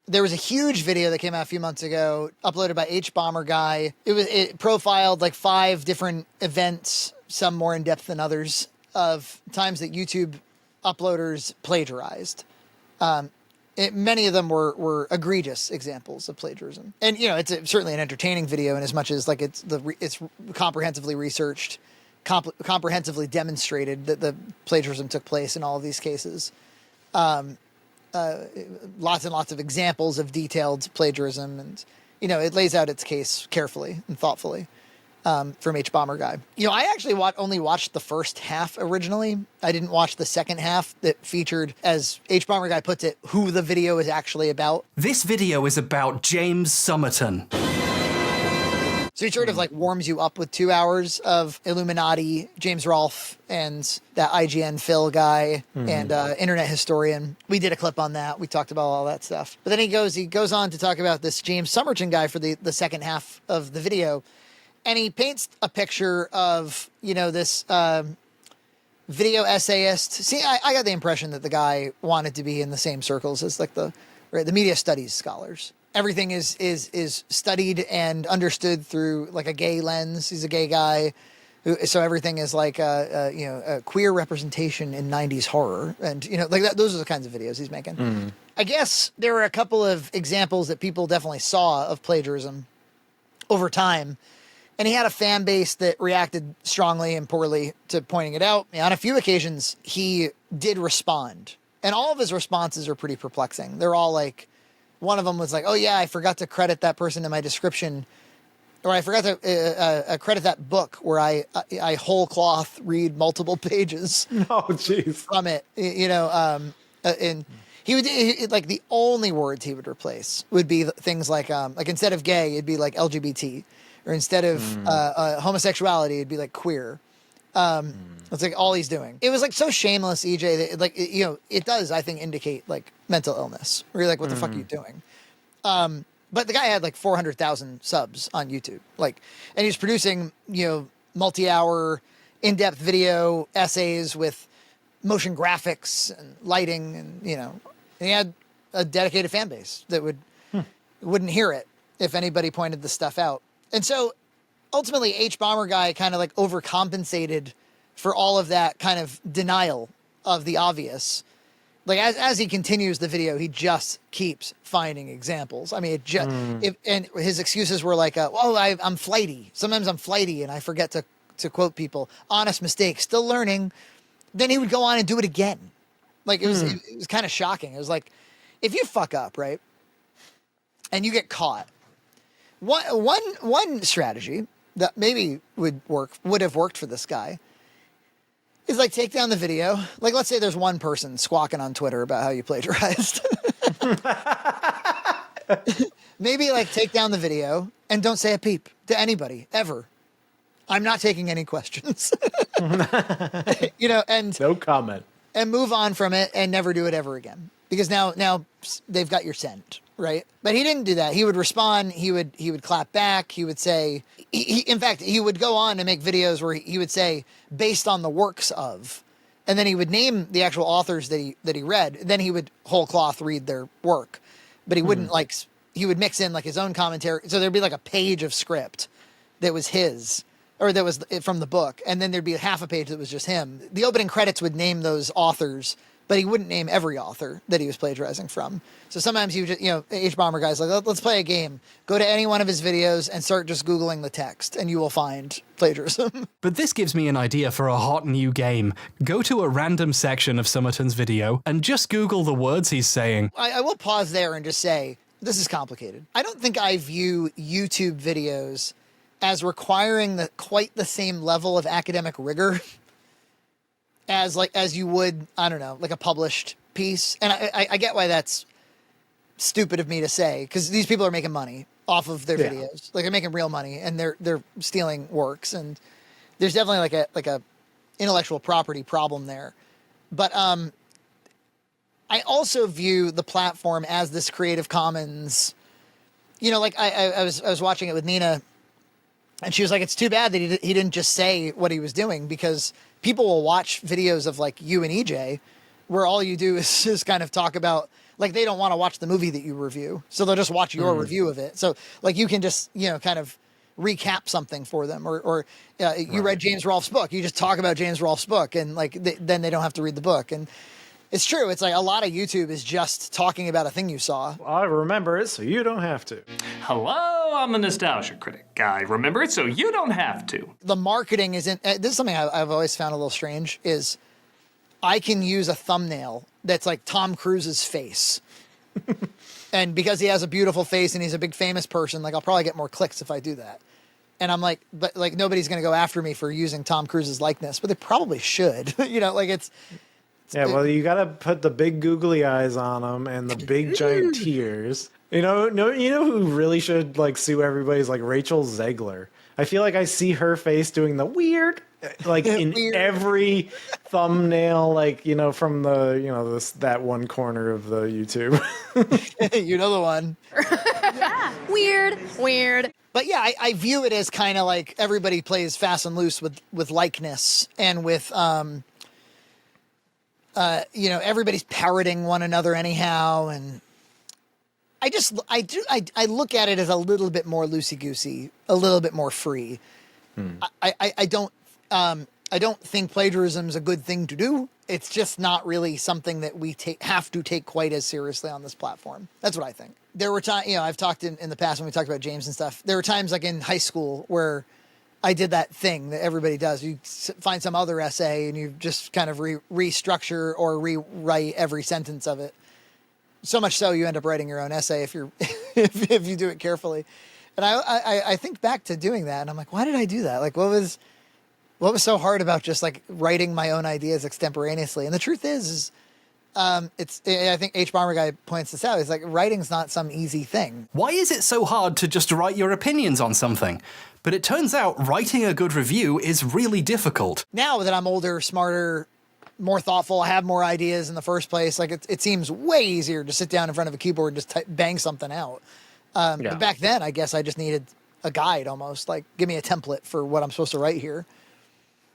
there was a huge video that came out a few months ago, uploaded by H-Bomber Guy. It profiled like 5 different events, some more in depth than others, of times that YouTube uploaders plagiarized. Many of them were egregious examples of plagiarism. And, you know, it's certainly an entertaining video in as much as like it's comprehensively researched, comprehensively demonstrated that the plagiarism took place in all of these cases. Lots and lots of examples of detailed plagiarism, and, you know, it lays out its case carefully and thoughtfully. From H-Bomber Guy. You know, I actually only watched the first half originally. I didn't watch the second half that featured, as H-Bomber Guy puts it, who the video is actually about. This video is about James Somerton. So he sort of like warms you up with 2 hours of Illuminati, James Rolfe, and that IGN Phil guy, and internet historian. We did a clip on that. We talked about all that stuff. But then he goes on to talk about this James Somerton guy for the second half of the video. And he paints a picture of, you know, this video essayist. See, I got the impression that the guy wanted to be in the same circles as like the media studies scholars. Everything is studied and understood through like a gay lens. He's a gay guy, so everything is like a queer representation in 90s horror, and, you know, like that. Those are the kinds of videos he's making. I guess there were a couple of examples that people definitely saw of plagiarism over time. And he had a fan base that reacted strongly and poorly to pointing it out. On a few occasions, he did respond. And all of his responses are pretty perplexing. They're all like, one of them was like, oh yeah, I forgot to credit that person in my description. Or I forgot to credit that book where I whole cloth read multiple pages. Oh, jeez. From it, you know, and he would, like, the only words he would replace would be things like instead of gay, it'd be like LGBT. Or instead of homosexuality, it'd be like queer. That's like all he's doing. It was like so shameless, EJ, that, like, you know, it does, I think, indicate like mental illness. Where you're like, what the fuck are you doing? But the guy had like 400,000 subs on YouTube. Like, and he's producing, you know, multi-hour, in-depth video essays with motion graphics and lighting, and, you know, and he had a dedicated fan base that wouldn't hear it if anybody pointed the stuff out. And so ultimately H-Bomber Guy kind of like overcompensated for all of that kind of denial of the obvious. Like as he continues the video, he just keeps finding examples. I mean, it just, and his excuses were like, I'm flighty. Sometimes I'm flighty and I forget to quote people. Honest mistake, still learning. Then he would go on and do it again. Like it was kind of shocking. It was like, if you fuck up, right, and you get caught, one strategy that maybe would have worked for this guy is like take down the video. Like, let's say there's one person squawking on Twitter about how you plagiarized. Maybe like take down the video and don't say a peep to anybody ever. I'm not taking any questions. You know, and no comment, and move on from it and never do it ever again, because now they've got your scent. Right. But he didn't do that. He would respond. He would clap back. He would say, in fact, he would go on and make videos where he would say, based on the works of, and then he would name the actual authors that he read. Then he would whole cloth read their work, but he wouldn't he would mix in like his own commentary. So there'd be like a page of script that was his, or that was from the book. And then there'd be half a page that was just him. The opening credits would name those authors, but he wouldn't name every author that he was plagiarizing from. So sometimes he would just, you know, H-Bomber Guy's like, let's play a game. Go to any one of his videos and start just Googling the text, and you will find plagiarism. But this gives me an idea for a hot new game. Go to a random section of Somerton's video and just Google the words he's saying. I will pause there and just say, this is complicated. I don't think I view YouTube videos as requiring quite the same level of academic rigor as you would, I don't know, like a published piece. And I get why that's stupid of me to say, because these people are making money off of their videos. Like, they're making real money, and they're stealing works, and there's definitely like a intellectual property problem there. But I also view the platform as this Creative Commons. You know, like I was watching it with Nina, and she was like, it's too bad that he didn't just say what he was doing, because people will watch videos of like you and EJ where all you do is just kind of talk about like they don't want to watch the movie that you review, so they'll just watch your review of it. So like you can just, you know, kind of recap something for them, or you read James Rolfe's book, you just talk about James Rolfe's book, and like then they don't have to read the book. And it's true, it's like a lot of YouTube is just talking about a thing you saw. I remember it, so you don't have to. Hello, I'm a nostalgia critic. I remember it, so you don't have to. The marketing isn't. This is something I've always found a little strange. Is I can use a thumbnail that's like Tom Cruise's face. And because he has a beautiful face and he's a big famous person, like I'll probably get more clicks if I do that. And I'm like, but like nobody's going to go after me for using Tom Cruise's likeness, but they probably should. You know, like it's yeah, well, you got to put the big googly eyes on them and the big giant tears. You know who really should like sue everybody is like Rachel Zegler. I feel like I see her face doing the weird, like in Weird. every thumbnail, like, you know, from the, you know, that one corner of the YouTube. you know the one. Weird. But yeah, I view it as kind of like everybody plays fast and loose with likeness and with you know, everybody's parroting one another anyhow, and I look at it as a little bit more loosey-goosey, a little bit more free. I don't think plagiarism is a good thing to do. It's just not really something that we have to take quite as seriously on this platform. That's what I think. There were times, you know, I've talked in the past when we talked about James and stuff. There were times like in high school where I did that thing that everybody does. You find some other essay and you just kind of restructure or rewrite every sentence of it. So much so you end up writing your own essay if you're if you do it carefully. And I think back to doing that and I'm like, why did I do that? Like what was so hard about just like writing my own ideas extemporaneously? And the truth is I think H. Bomber Guy points this out. He's like, writing's not some easy thing. Why is it so hard to just write your opinions on something? But it turns out writing a good review is really difficult. Now that I'm older, smarter, more thoughtful, I have more ideas in the first place. Like it seems way easier to sit down in front of a keyboard and just bang something out. But back then, I guess I just needed a guide almost. Like, give me a template for what I'm supposed to write here.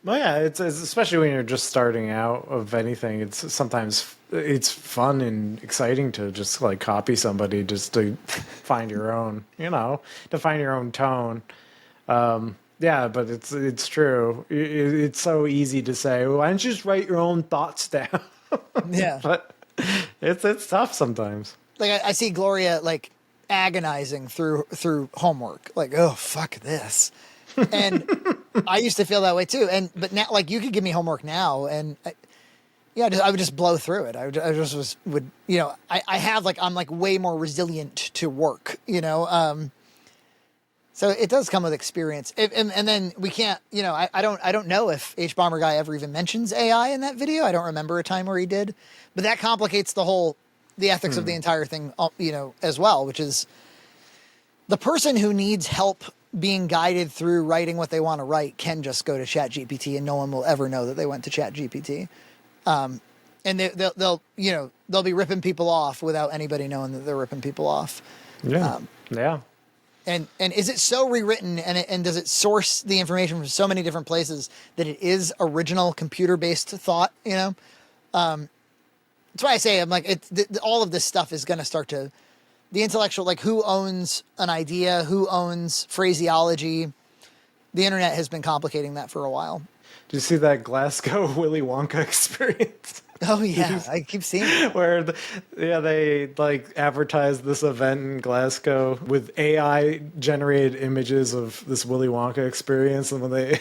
Well, yeah, it's especially when you're just starting out of anything. Sometimes it's fun and exciting to just like copy somebody just to find your own, you know, to find your own tone. Yeah, but it's true. It's so easy to say, well, why don't you just write your own thoughts down? Yeah, but it's tough sometimes. Like I see Gloria like agonizing through homework. Like, oh fuck this. And I used to feel that way too. But now, like, you could give me homework now, and I would just blow through it. I would you know, I'm like way more resilient to work, you know. So it does come with experience. And then we can't, you know, I don't know if H. Bomber Guy ever even mentions AI in that video. I don't remember a time where he did, but that complicates the ethics of the entire thing, you know, as well, which is the person who needs help being guided through writing what they want to write can just go to ChatGPT and no one will ever know that they went to ChatGPT. And they'll you know, they'll be ripping people off without anybody knowing that they're ripping people off. Yeah. Yeah. And is it so rewritten and does it source the information from so many different places that it is original computer-based thought, you know? That's why I say, I'm like, all of this stuff is going to start to, the intellectual, like who owns an idea, who owns phraseology. The internet has been complicating that for a while. Did you see that Glasgow Willy Wonka experience? Oh yeah, I keep seeing it. Where they like advertised this event in Glasgow with AI generated images of this Willy Wonka experience, and when they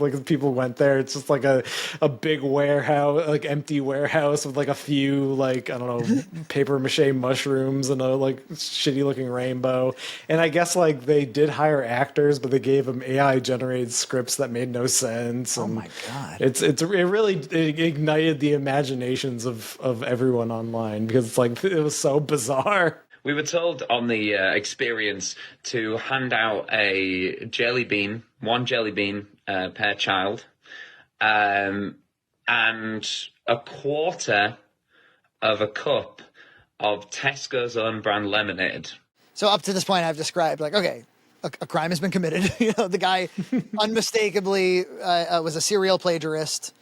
like people went there, it's just like a big warehouse, like empty warehouse with like a few like, I don't know, paper mache mushrooms and a like shitty looking rainbow. And I guess like they did hire actors, but they gave them AI generated scripts that made no sense. Oh and my god! It really ignited the imaginations of everyone online because it's like it was so bizarre. We were told on the experience to hand out one jelly bean per child, and a quarter of a cup of Tesco's own brand lemonade. So up to this point, I've described like, okay, a crime has been committed. You know, the guy unmistakably was a serial plagiarist.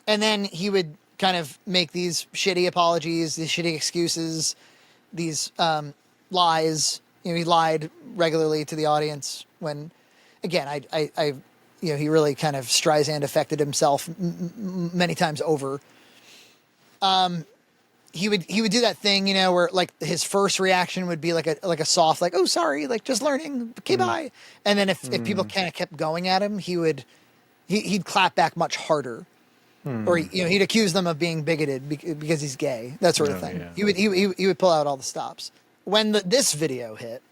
And then he would kind of make these shitty apologies, these shitty excuses, these lies. He lied regularly to the audience when, again, I he really kind of Streisand affected himself many times over. He would do that thing, where like his first reaction would be like a soft, like, oh, sorry, like just learning, okay, bye. And then if people kind of kept going at him, he'd clap back much harder. Or he'd accuse them of being bigoted because he's gay, that sort of thing. Yeah. He would pull out all the stops. When this video hit,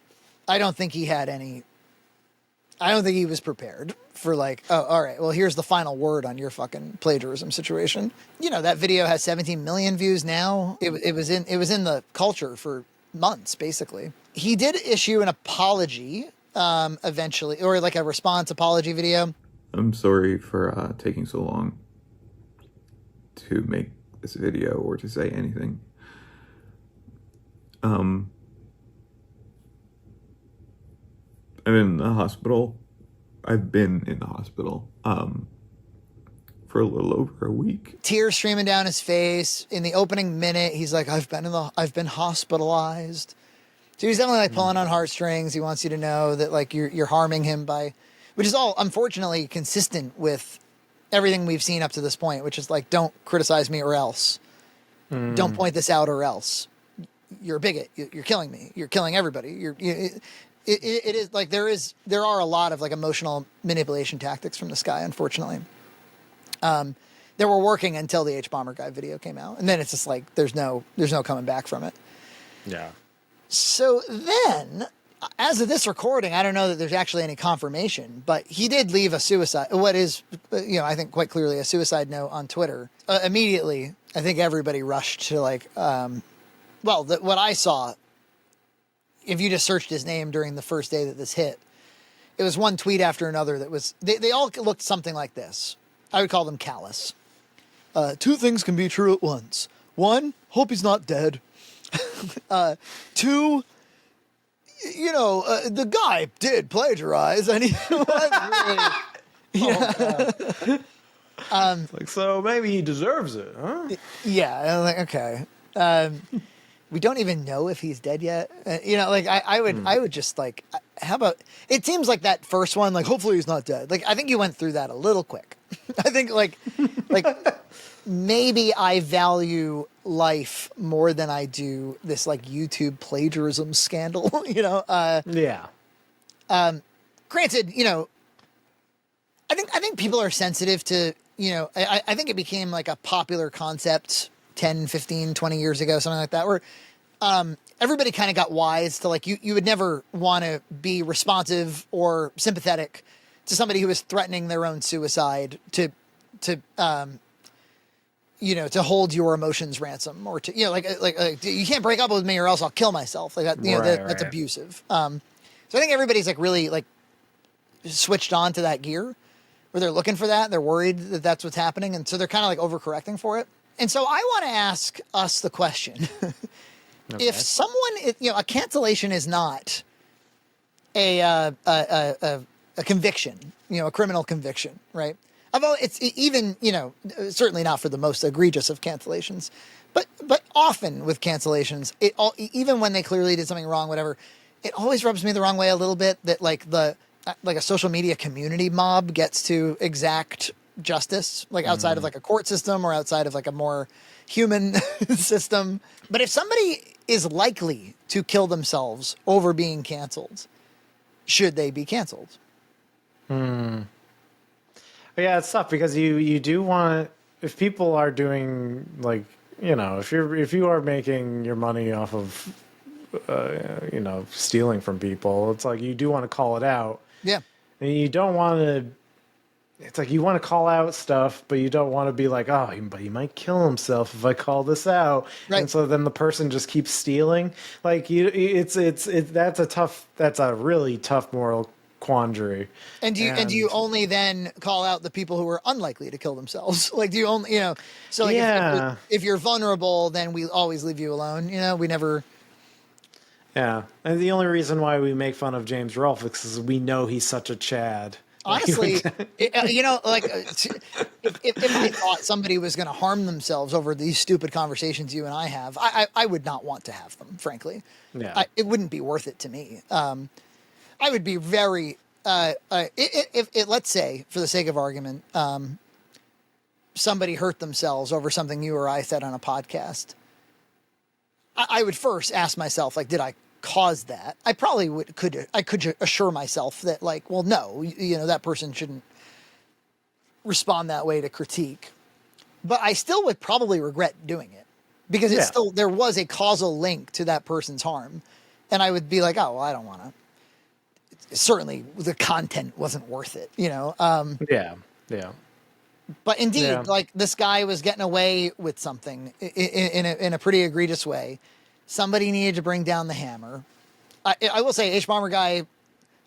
I don't think he was prepared for like, oh, all right, well, here's the final word on your fucking plagiarism situation. That video has 17 million views now. It was in the culture for months, basically. He did issue an apology eventually, or like a response apology video. I'm sorry for taking so long to make this video or to say anything. I'm in the hospital. I've been in the hospital for a little over a week. Tears streaming down his face. In the opening minute, he's like, I've been hospitalized. So he's definitely like pulling on heartstrings. He wants you to know that like you're harming him by, which is all unfortunately consistent with everything we've seen up to this point, which is like, don't criticize me or else. Don't point this out or else. You're a bigot. You're killing me. You're killing everybody. It is like there are a lot of like emotional manipulation tactics from this guy, unfortunately. They were working until the H Bomber Guy video came out, and then it's just like there's no coming back from it. Yeah. So then, as of this recording, I don't know that there's actually any confirmation, but he did leave what is I think quite clearly a suicide note on Twitter. Immediately, I think everybody rushed to like, what I saw. If you just searched his name during the first day that this hit, it was one tweet after another that was, they all looked something like this. I would call them callous. 2 things can be true at once. 1, hope he's not dead. 2, the guy did plagiarize and he was really, like, so maybe he deserves it, huh? Yeah. I'm like, okay. We don't even know if he's dead yet. I would just like, how about, it seems like that first one, like, hopefully he's not dead. Like, I think you went through that a little quick. I think like maybe I value life more than I do this like YouTube plagiarism scandal, Yeah. Granted, I think people are sensitive to, I think it became like a popular concept 10, 15, 20 years ago, something like that, where everybody kind of got wise to like, you would never want to be responsive or sympathetic to somebody who is threatening their own suicide to hold your emotions ransom or to, like you can't break up with me or else I'll kill myself. Like that, that's abusive. So I think everybody's like really like switched on to that gear where they're looking for that. They're worried that that's what's happening. And so they're kind of like overcorrecting for it. And so I want to ask us the question, okay. If someone, a cancellation is not a conviction, a criminal conviction, right? Although it's even, certainly not for the most egregious of cancellations, but often with cancellations, even when they clearly did something wrong, whatever, it always rubs me the wrong way a little bit that like a social media community mob gets to exact justice, like outside of like a court system or outside of like a more human system. But if somebody is likely to kill themselves over being canceled, should they be canceled? Yeah, it's tough because you do want, if people are doing like, if you are making your money off of stealing from people, it's like you do want to call it out. Yeah. And you don't want to, it's like you want to call out stuff, but you don't want to be like, oh, but he might kill himself if I call this out. Right. And so then the person just keeps stealing. Like that's a really tough moral quandary. And do you only then call out the people who are unlikely to kill themselves? Like, do you only, so like if you're vulnerable, then we always leave you alone. We never. Yeah. And the only reason why we make fun of James Rolfe is because we know he's such a Chad. Honestly, you know, like if I thought somebody was going to harm themselves over these stupid conversations you and I have, I would not want to have them, frankly. Yeah. It wouldn't be worth it to me. I would be very, if let's say, for the sake of argument, somebody hurt themselves over something you or I said on a podcast, I would first ask myself, like, did I cause that? I probably could assure myself that, like, well, no, you know, that person shouldn't respond that way to critique. But I still would probably regret doing it because it's still, there was a causal link to that person's harm. And I would be like, oh, well, I don't want to. Certainly the content wasn't worth it, you know? Yeah. But indeed, like, this guy was getting away with something in a pretty egregious way. Somebody needed to bring down the hammer. I will say, H-Bomber Guy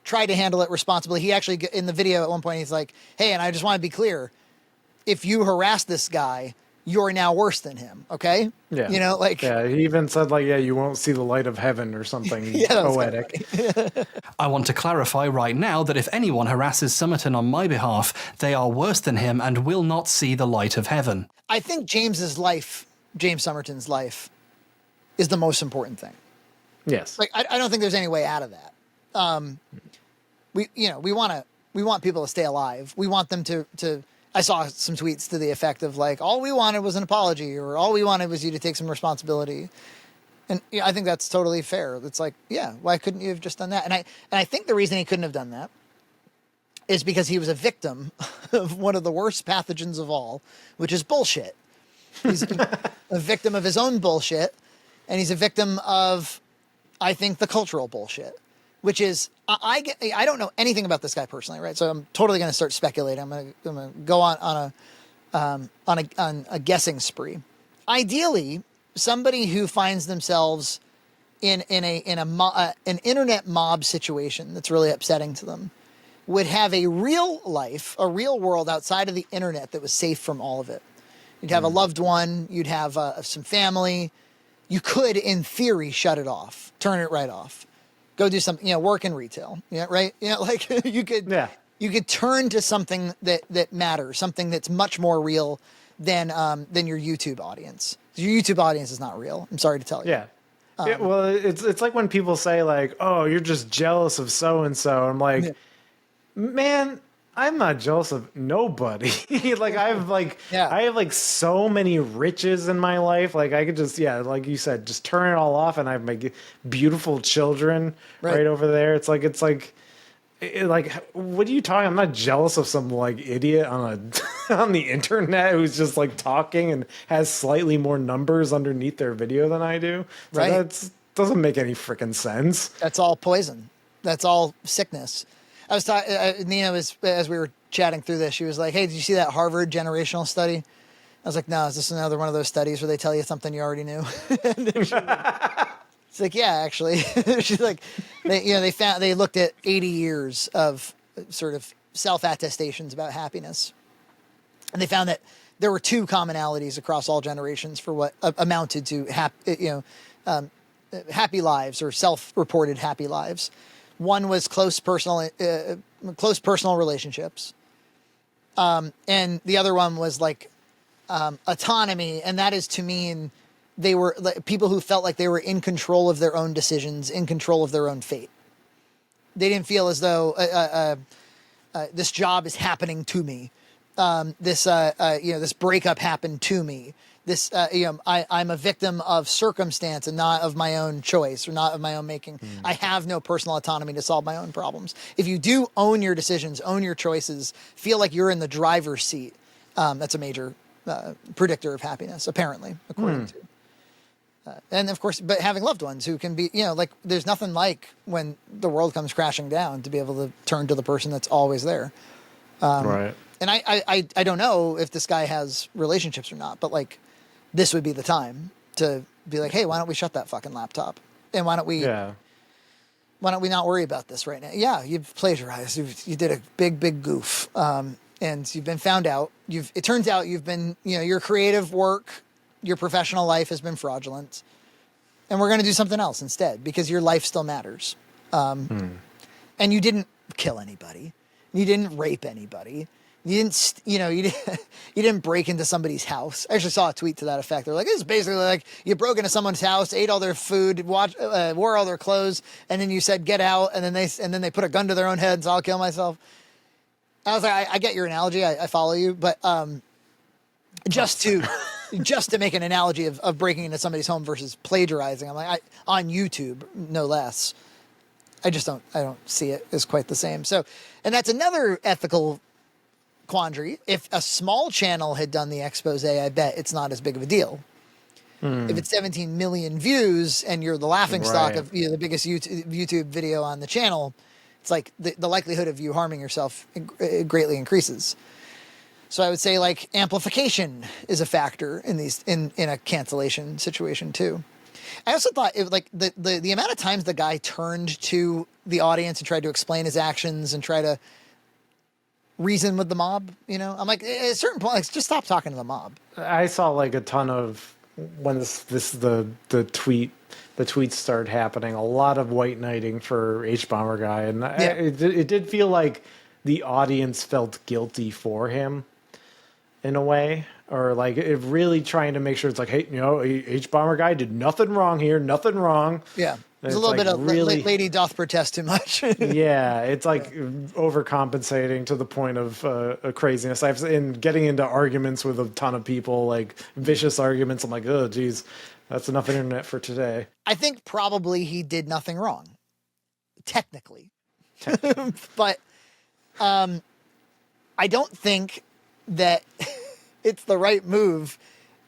tried to handle it responsibly. He actually, in the video at one point, he's like, hey, and I just want to be clear, if you harass this guy, you're now worse than him, okay? Yeah. You know, like... Yeah, he even said, like, yeah, you won't see the light of heaven or something poetic. I want to clarify right now that if anyone harasses Somerton on my behalf, they are worse than him and will not see the light of heaven. I think James Somerton's life, is the most important thing. Yes. Like, I don't think there's any way out of that. We want people to stay alive. We want them to I saw some tweets to the effect of, like, all we wanted was an apology, or all we wanted was you to take some responsibility. And I think that's totally fair. It's like, yeah, why couldn't you have just done that? And I think the reason he couldn't have done that is because he was a victim of one of the worst pathogens of all, which is bullshit. He's a victim of his own bullshit, and he's a victim of, I think, the cultural bullshit, which is, I don't know anything about this guy personally, right? So I'm totally going to start speculating. I'm going to go on a guessing spree. Ideally, somebody who finds themselves in an internet mob situation that's really upsetting to them would have a real life, a real world outside of the internet that was safe from all of it. You'd have a loved one. You'd have some family. You could, in theory, shut it off, turn it right off. Go do something, you know, work in retail, right? Like you could turn to something that matters, something that's much more real than your YouTube audience. Your YouTube audience is not real. I'm sorry to tell you. Yeah. Well, it's like when people say, like, oh, you're just jealous of so-and-so. I'm like, man, I'm not jealous of nobody. Like, I have so many riches in my life. Like, I could just, like you said, just turn it all off, and I have my beautiful children right over there. It's like, what are you talking? I'm not jealous of some, like, idiot on on the internet who's just, like, talking and has slightly more numbers underneath their video than I do. So right. That doesn't make any freaking sense. That's all poison. That's all sickness. I was talking, Nina was, as we were chatting through this, she was like, hey, did you see that Harvard generational study? I was like, no, is this another one of those studies where they tell you something you already knew? She's like, yeah, actually. She's like, they looked at 80 years of sort of self-attestations about happiness. And they found that there were two commonalities across all generations for what amounted to happy lives, or self-reported happy lives. One was close personal relationships. And the other one was like autonomy. And that is to mean they were like, people who felt like they were in control of their own decisions, in control of their own fate. They didn't feel as though this job is happening to me. This breakup happened to me. I'm a victim of circumstance and not of my own choice, or not of my own making. I have no personal autonomy to solve my own problems. If you do own your decisions, own your choices, feel like you're in the driver's seat, that's a major predictor of happiness, apparently, according to. And of course, but having loved ones who can be, like, there's nothing like when the world comes crashing down to be able to turn to the person that's always there. Right. And I don't know if this guy has relationships or not, but like, this would be the time to be like, hey, why don't we shut that fucking laptop? And why don't we not worry about this right now? Yeah, you've plagiarized. You did a big goof. And you've been found out. It turns out you've been, your creative work, your professional life has been fraudulent. And we're going to do something else instead, because your life still matters. And you didn't kill anybody. You didn't rape anybody. You didn't, you know, you didn't break into somebody's house. I actually saw a tweet to that effect. They're like, it's basically like you broke into someone's house, ate all their food, wore all their clothes, and then you said get out, and then they put a gun to their own heads. I'll kill myself. I was like, I get your analogy. I follow you, but just to make an analogy of breaking into somebody's home versus plagiarizing, I'm like, on YouTube, no less. I don't see it as quite the same. So, and that's another ethical quandary. If a small channel had done the expose, I bet it's not as big of a deal. If it's 17 million views and you're the laughingstock of the biggest YouTube video on the channel, it's like the likelihood of you harming yourself greatly increases. So I would say like amplification is a factor in these in a cancellation situation too. I also thought the amount of times the guy turned to the audience and tried to explain his actions and try to reason with the mob, you know, I'm like, at a certain point, like, just stop talking to the mob. I saw like a ton of when the tweets started happening, a lot of white knighting for H-Bomber guy, and it did feel like the audience felt guilty for him in a way, or like it really trying to make sure it's like, hey, you know, H-Bomber guy did nothing wrong here, nothing wrong. Yeah. There's a little bit of lady doth protest too much. Yeah, it's like overcompensating to the point of craziness. In getting into arguments with a ton of people, like vicious arguments. I'm like, oh, geez, that's enough internet for today. I think probably he did nothing wrong, technically. But I don't think that it's the right move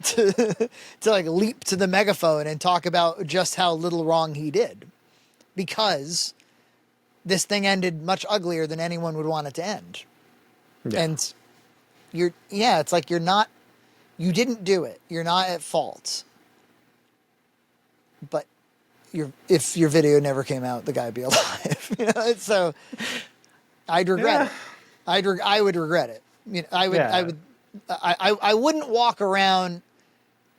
to like leap to the megaphone and talk about just how little wrong he did, because this thing ended much uglier than anyone would want it to end. Yeah. And it's like you didn't do it. You're not at fault. But if your video never came out, the guy'd be alive. You know? So I'd regret it. I would regret it. You know, I wouldn't walk around,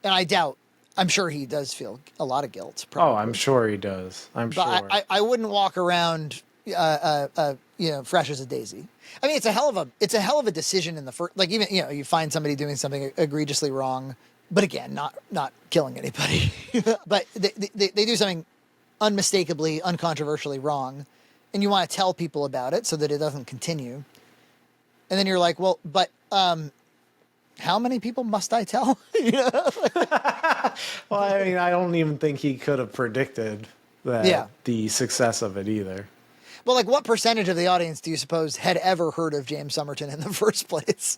and I'm sure he does feel a lot of guilt. Probably. Oh, I'm sure he does. Sure. I wouldn't walk around, fresh as a daisy. I mean, it's a hell of a decision in the first, like, even, you know, you find somebody doing something egregiously wrong, but again, not killing anybody, but they do something unmistakably, uncontroversially wrong, and you want to tell people about it so that it doesn't continue. And then you're like, well, but, how many people must I tell? You know? Well, I mean, I don't even think he could have predicted the success of it either. Well, like, what percentage of the audience do you suppose had ever heard of James Somerton in the first place?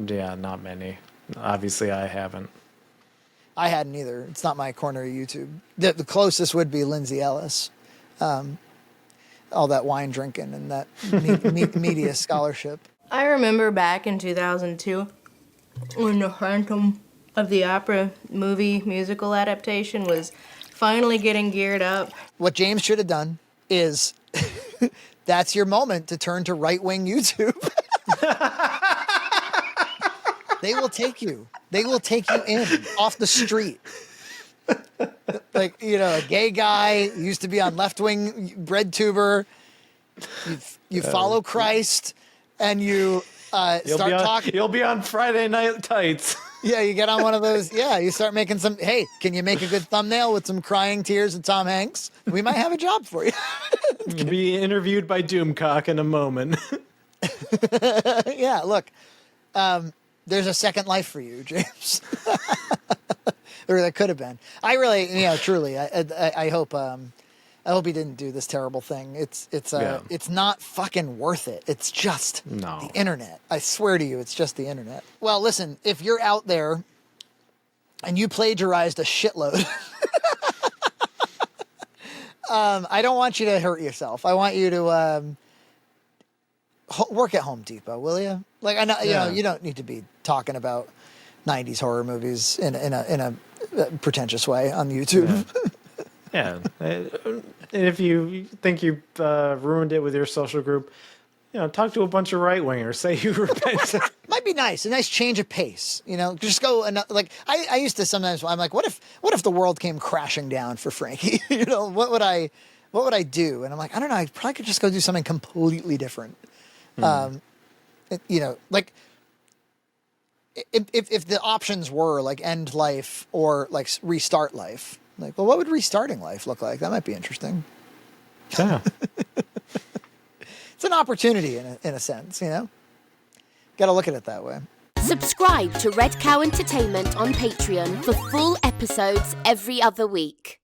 Yeah, not many. Obviously, I haven't. I hadn't either. It's not my corner of YouTube. The closest would be Lindsay Ellis. All that wine drinking and that media scholarship. I remember back in 2002 when the Phantom of the Opera movie musical adaptation was finally getting geared up. What James should have done is that's your moment to turn to right-wing YouTube. They will take you. They will take you in off the street. Like, you know, a gay guy used to be on left-wing bread tuber. You follow Christ, and you start talking. You'll be on Friday Night Tights. Yeah, you get on one of those. Yeah, you start making some. Hey, can you make a good thumbnail with some crying tears and Tom Hanks? We might have a job for you. Be interviewed by Doomcock in a moment. Yeah, look, there's a second life for you, James. Or that could have been. I really, truly, I hope. I hope he didn't do this terrible thing. It's not fucking worth it. It's just the internet. I swear to you, it's just the internet. Well, listen, if you're out there and you plagiarized a shitload, I don't want you to hurt yourself. I want you to work at Home Depot, will you? Like, I know, you don't need to be talking about 90s horror movies in a pretentious way on YouTube. Yeah. And if you think you ruined it with your social group, talk to a bunch of right-wingers. Say you repent. Might be nice. A nice change of pace. Just go and like I used to sometimes. I'm like, what if the world came crashing down for Frankie? What would I do? And I'm like, I don't know. I probably could just go do something completely different. You know, like if the options were like end life or like restart life, like, well, what would restarting life look like? That might be interesting. Yeah. It's an opportunity in a sense, you know? Got to look at it that way. Subscribe to Red Cow Entertainment on Patreon for full episodes every other week.